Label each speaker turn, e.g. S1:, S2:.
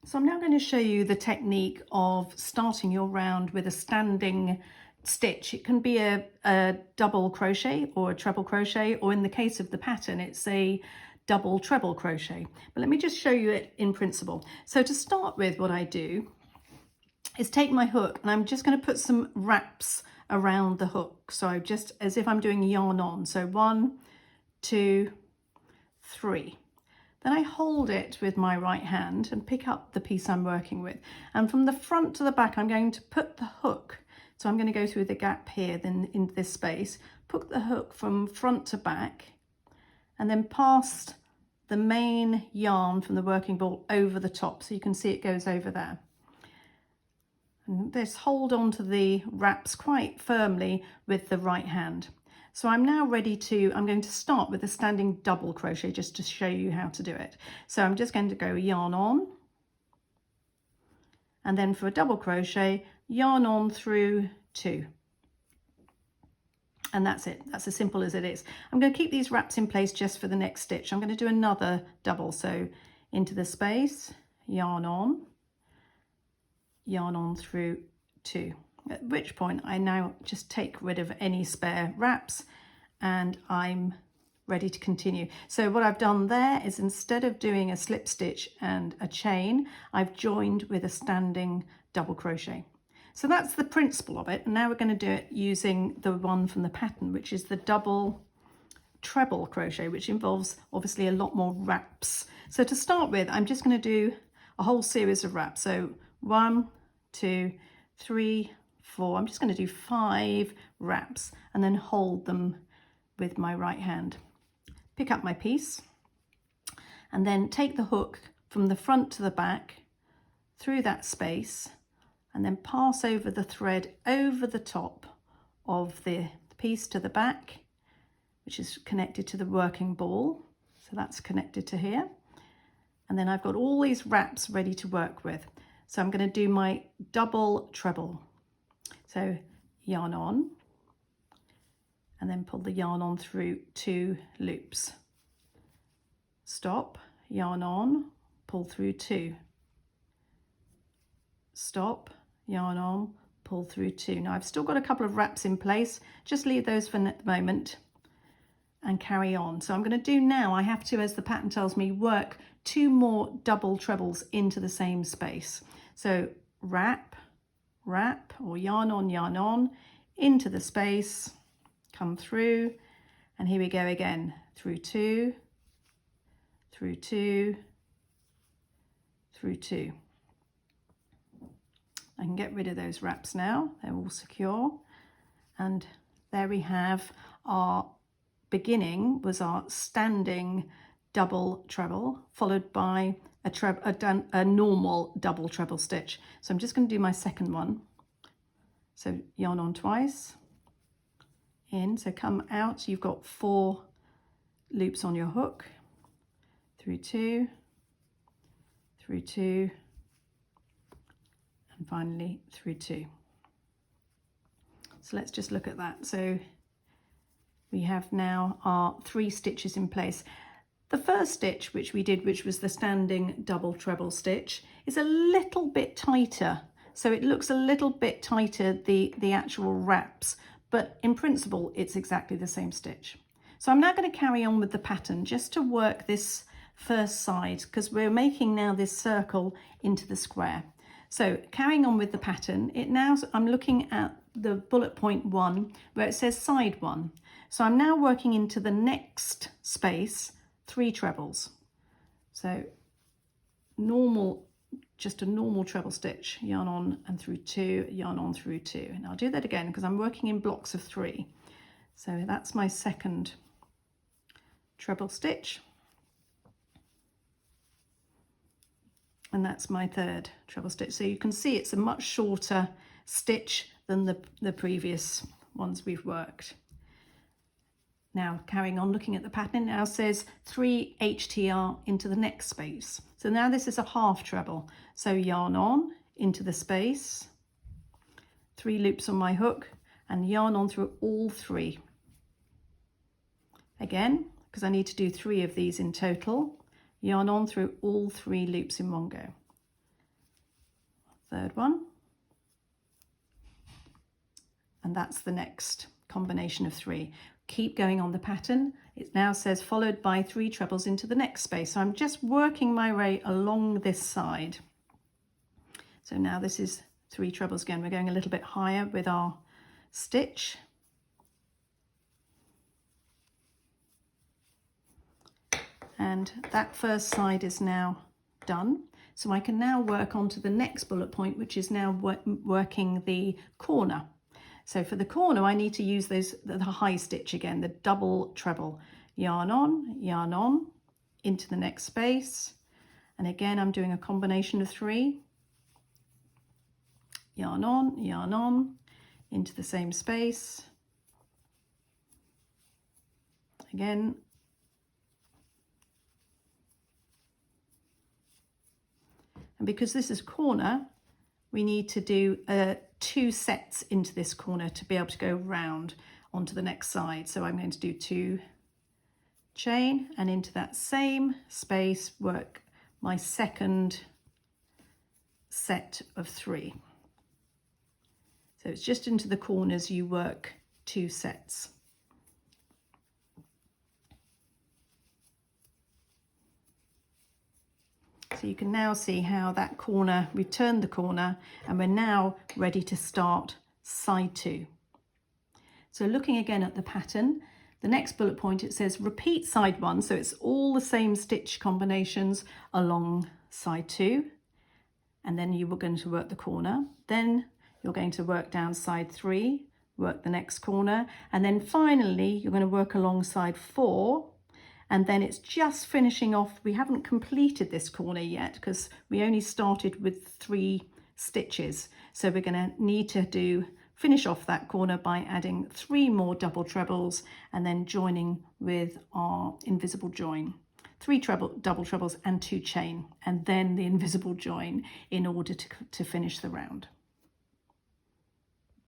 S1: So I'm now going to show you the technique of starting your round with a standing stitch. It can be a double crochet or a treble crochet, or in the case of the pattern, it's a double treble crochet. But let me just show you it in principle. So to start with, what I do is take my hook and I'm just going to put some wraps around the hook. So I just, as if I'm doing yarn on. So 1, 2, 3. Then I hold it with my right hand and pick up the piece I'm working with. And from the front to the back, I'm going to put the hook. So I'm going to go through the gap here, then into this space, put the hook from front to back, and then past the main yarn from the working ball over the top. So you can see it goes over there. And just hold on to the wraps quite firmly with the right hand. So I'm now ready to, I'm going to start with a standing double crochet just to show you how to do it. So I'm just going to go yarn on, and then for a double crochet, yarn on through 2. And that's it. That's as simple as it is. I'm going to keep these wraps in place just for the next stitch. I'm going to do another double. So into the space, yarn on through 2. At which point I now just take rid of any spare wraps and I'm ready to continue. So what I've done there is, instead of doing a slip stitch and a chain, I've joined with a standing double crochet. So that's the principle of it. And now we're going to do it using the one from the pattern, which is the double treble crochet, which involves obviously a lot more wraps. So to start with, I'm just going to do a whole series of wraps. So 1, 2, 3, 4. I'm just going to do 5 wraps and then hold them with my right hand. Pick up my piece and then take the hook from the front to the back through that space and then pass over the thread over the top of the piece to the back, which is connected to the working ball. So that's connected to here. And then I've got all these wraps ready to work with. So I'm going to do my double treble. So yarn on, and then pull the yarn on through 2 loops. Stop, yarn on, pull through 2. Stop, yarn on, pull through 2. Now I've still got a couple of wraps in place. Just leave those for the moment and carry on. So I'm going to do now, I have to, as the pattern tells me, work 2 more double trebles into the same space. So wrap, or yarn on into the space, come through, and here we go again, through 2, through 2, through 2. I can get rid of those wraps now, they're all secure. And there we have our beginning, was our standing double treble, followed by a normal double treble stitch. So I'm just going to do my second one. So yarn on twice, in, so come out, you've got 4 loops on your hook, through 2, through 2, and finally through 2. So let's just look at that. So we have now our 3 stitches in place. The first stitch which we did, which was the standing double treble stitch, is a little bit tighter. So it looks a little bit tighter, the actual wraps, but in principle, it's exactly the same stitch. So I'm now going to carry on with the pattern just to work this first side, because we're making now this circle into the square. So carrying on with the pattern, I'm looking at the bullet point 1 where it says side 1. So I'm now working into the next space 3 trebles. So just a normal treble stitch, yarn on and through 2, yarn on through 2. And I'll do that again because I'm working in blocks of 3. So that's my second treble stitch. And that's my third treble stitch. So you can see it's a much shorter stitch than the previous ones we've worked. Now carrying on looking at the pattern, it now says 3 HTR into the next space. So now this is a half treble. So yarn on into the space, 3 loops on my hook, and yarn on through all 3. Again, because I need to do 3 of these in total, yarn on through all 3 loops in one go. third one, and that's the next combination of 3. Keep going on the pattern. It now says followed by 3 trebles into the next space. So I'm just working my way along this side. So now this is 3 trebles again. We're going a little bit higher with our stitch. And that first side is now done. So I can now work on to the next bullet point, which is now working the corner. So for the corner, I need to use the high stitch again, the double treble. Yarn on, into the next space. And again, I'm doing a combination of 3. Yarn on, into the same space. Again. And because this is corner, we need to do 2 sets into this corner to be able to go round onto the next side. So I'm going to do 2 chain, and into that same space work my second set of 3. So it's just into the corners you work 2 sets. So you can now see how that corner, we turned the corner, and we're now ready to start side 2. So looking again at the pattern, the next bullet point, it says repeat side 1. So it's all the same stitch combinations along side 2. And then you were going to work the corner. Then you're going to work down side 3, work the next corner. And then finally, you're going to work along side 4. And then it's just finishing off. We haven't completed this corner yet because we only started with 3 stitches. So we're going to need to finish off that corner by adding 3 more double trebles and then joining with our invisible join. 3 double trebles and 2 chain, and then the invisible join in order to finish the round.